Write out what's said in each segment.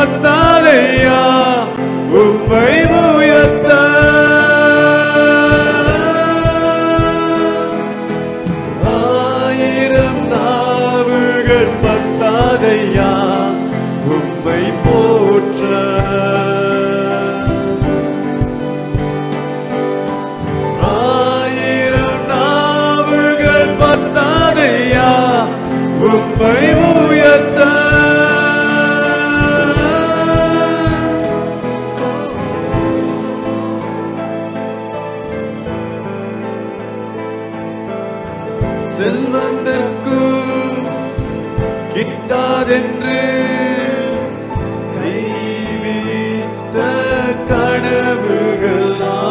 பத்தாதையா உம்மை உயர்த்த. ஆயிரம் நாவுகள் பத்தாதையா உம்மை போற்ற. ஆயிரம் நாவுகள் பத்தாதையா உம்மை உயர்த்த. செல்வந்தர்க்கும் கிட்டாதென்று கைவிட்ட கனவுகளா.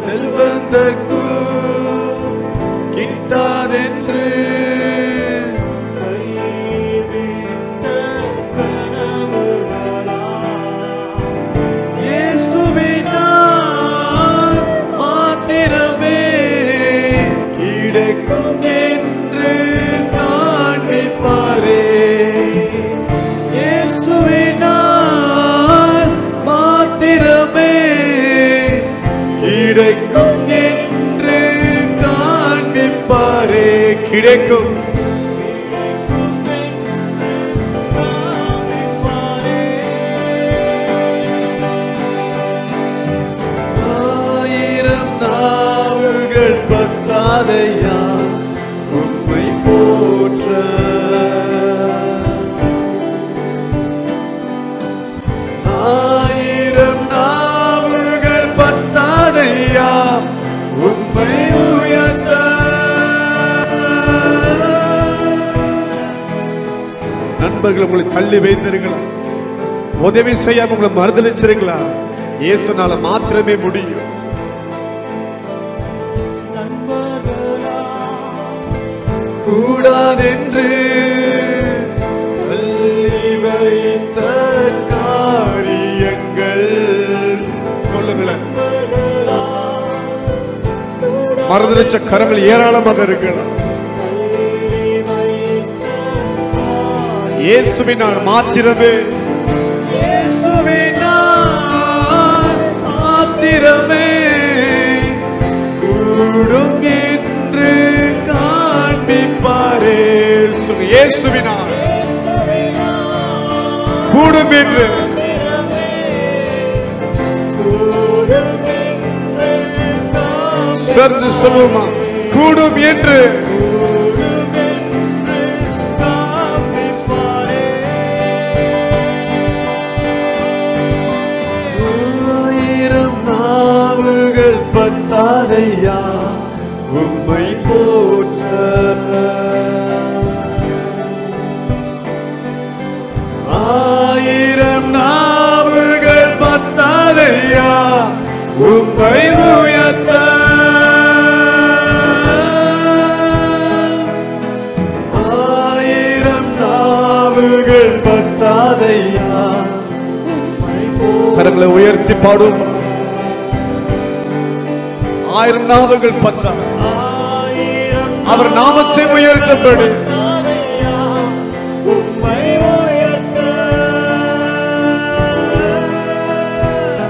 செல்வந்தர்க்கும் கிட்டாதென்று கைவிட்ட கனவுகளா. இயேசுவினால் மாத்திரமே கிடைக்கும் என்று காண்பிப்பாரே. இயேசுவினால் மாத்திரமே கிடைக்கும் என்று காண்பிப்பாரே. கிடைக்கும் ஆயிரம் நாவுகள் பத்தாதையா உம்மை போற்ற. ஆயிரம் நாவுகள் பத்தாதையா உம்மை உயர்த்த. நண்பர்கள் உங்களை தள்ளி வைத்திருக்கலாம், உதவி செய்யாம உங்களை மறுதளிச்சிருக்கலாம். இயேசுனால மாத்திரமே முடியும். கூடாதென்று தள்ளி வைத்த காரியங்கள் சொல்லுங்களேன். மறுதளிச்ச கரங்கள் ஏராளமாக இருக்கலாம். இயேசுவினால் மாத்திரமே, இயேசுவினால் மாத்திரமே கூடும் என்று காண்பிப்பாரே. இயேசுவினால் கூடும் என்று சேர்ந்து சொல்லுமா, கூடும் என்று. ஆயிரம் நாவுகள் பத்தாதையா உம்மை போற்ற. ஆயிரம் நாவுகள் பத்தாதையா உம்மை உயர்த்த. ஆயிரம் நாவுகள் பத்தாதையா. கரங்களை உயர்த்தி பாடும். ஆயிரம் நாவுகள் பற்றா அவர் நாமத்தை உயர்த்தப்படு.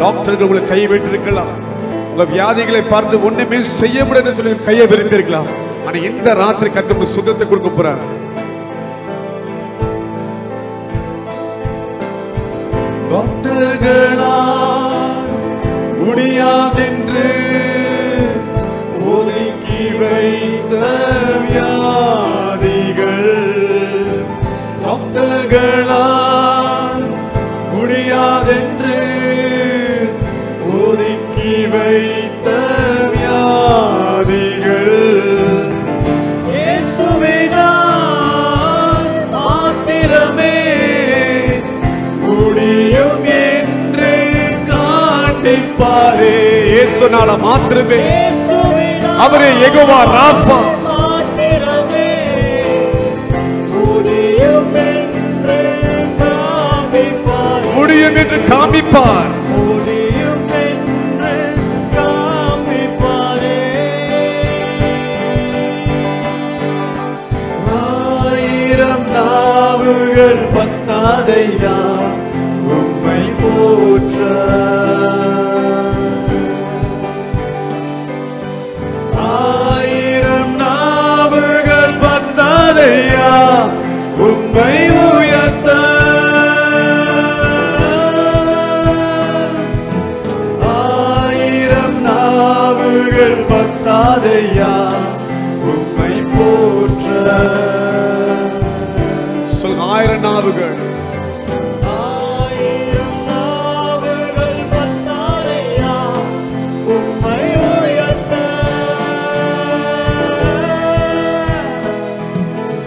டாக்டர்கள் உங்களை கைவிட்டிருக்கலாம், உங்க வியாதிகளை பார்த்து ஒண்ணுமே செய்ய முடியாது சொல்லி கையை விரிந்திருக்கலாம். ஆனா இந்த ராத்திரி கர்த்தர் சுகத்தை கொடுக்க போறார். டாக்டர்களால் முடியாதென்று ஒதுக்கி வைத்த வியாதிகள், டாக்டர்களால் முடியாதென்று ஒதுக்கி வைத்த வியாதிகள், இயேசுவினால் மாத்திரமே முடியும் என்று காண்பிப்பாரே. இயேசுனால மாத்திரமே, அவரே யெகோவா ராஃபா, முடியும் என்று காண்பிப்பார். ஆயிரம் நாவுகள் நாவுகள் பத்தாதையா உம்மை போற்ற. ஆயிரம் நாவுகள் பத்தாதையா உம்மை உயர்த்த. ஆயிரம் நாவுகள் பத்தாதையா உம்மை போற்ற. சொல்லுங்க, ஆயிரம் நாவுகள். ஆயிரம் நாவுகள் பத்தாதையா உம்மை உயர்த்த.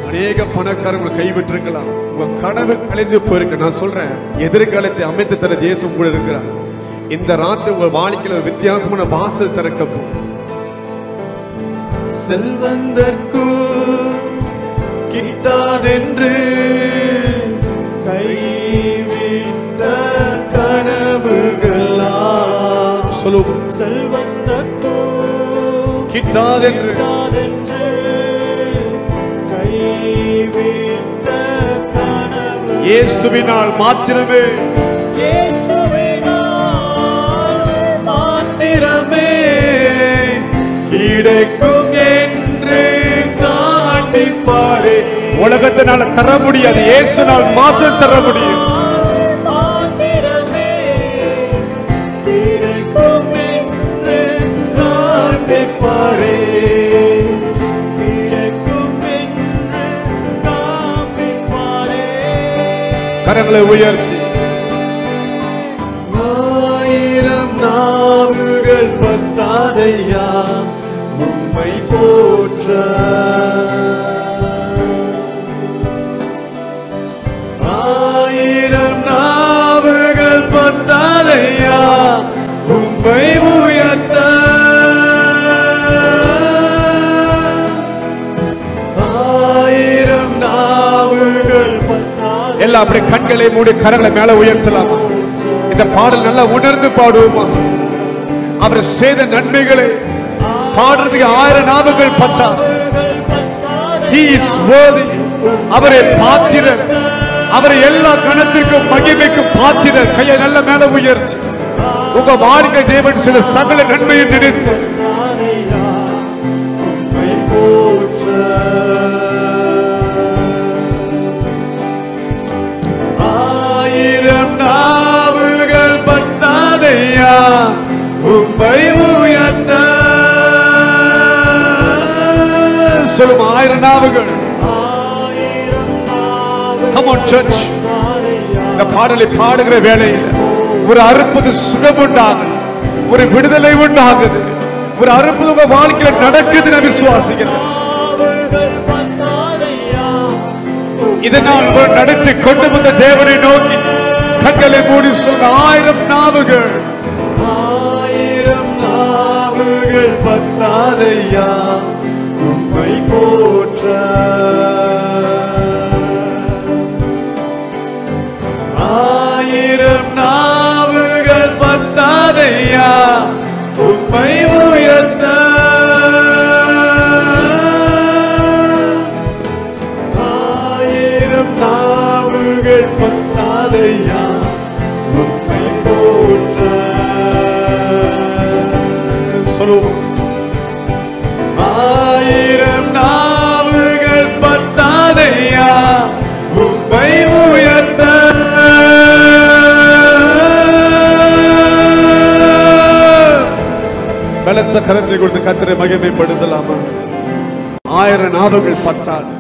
அநேக பணக்காரர்கள் கைவிட்டிருக்கலாம், உங்க கனவு கலைந்து போயிருக்கு. நான் சொல்றேன், எதிர்காலத்தை அமைத்து தர தேசம் கூட இருக்கிறார். இந்த ராத்திரி உங்க வாழ்க்கையில ஒரு வித்தியாசமான வாசல் திறக்க போகும். செல்வந்தர்க்கு கிட்டாதென்று கைவிட்ட கனவுகளா. சொல்லுவோம், செல்வந்தர்க்கு கிட்டாதென்று கைவிட்ட கனவு இயேசுவினால் மாத்திரமே, இயேசுவினால் மாத்திரமே கிடைக்கும் என்று காண்பிப்பாரே. உலகத்தினால தர முடியாது, இயேசுனால் மாத்திரம் தர முடியும். மாத்திரமே கிடைக்கும் என்று காண்பிப்பாரே. கிடைக்கும் என்று காண்பிப்பாரே. கரங்களை உயர்த்தி ஆயிரம் நாவுகள் பத்தாதையா உம்மை போற்ற. ஆயிரம் நாவுகள் பத்தாதையா உம்மை உயர்த்த. ஆயிரம் நாவுகள் பத்தாதையா. எல்லாம் அப்படி கண்களை மூடி கரங்களை மேல உயர்த்தலாமா? இந்த பாடல் நல்லா உணர்ந்து பாடுவோமா? அவர் செய்த நன்மைகளை பாடுறதுக்கு ஆயிரம் நாவுகள் பற்றாது. He is worthy. அவரை பாத்திரர், அவரை எல்லா கணத்திற்கும் மகிமைக்கும் பாத்திரர். கையை நல்ல மேல உயர்ச்சி உங்க வாழ்க்கை தேவன் சில சகல நன்மையை நினைத்து ஆயிரம் நாவுகள் பத்தாதையா உம்மை உயர்த்த. சொல்லும், ஆயிரம் நாவுகள். Come on church. இந்த பாடலை பாடுகிற வேளையில் ஒரு அற்புத சுகம் உண்டாகுது, ஒரு விடுதலை உண்டாகுது, ஒரு அற்புத வாழ்க்கையில நடக்குது. நான் விசுவாசிக்கிறேன். இதனால் ஒரு நடத்தி கொண்டு வந்த தேவனை நோக்கி கண்களை மூடி சொல்ல, ஆயிரம் நாவுகள். ஆயிரம் நாவுகள் பத்தாதையா உம்மை போற்ற. ஆயிரம் நாவுகள் பத்தாதையா உம்மை உயர்த்த. ஆயிரம் நாவுகள் பத்தாதையா உம்மை போற்ற. சொல்லுவோம், ஆயிரம் நாவுகள் பத்தாதையா உம்மை உயர்த்த. பலத்த கரத்தை கொடுத்து கர்த்தரை மகிமைப்படுத்தலாமா? ஆயிரம் நாவுகள் பற்றாது.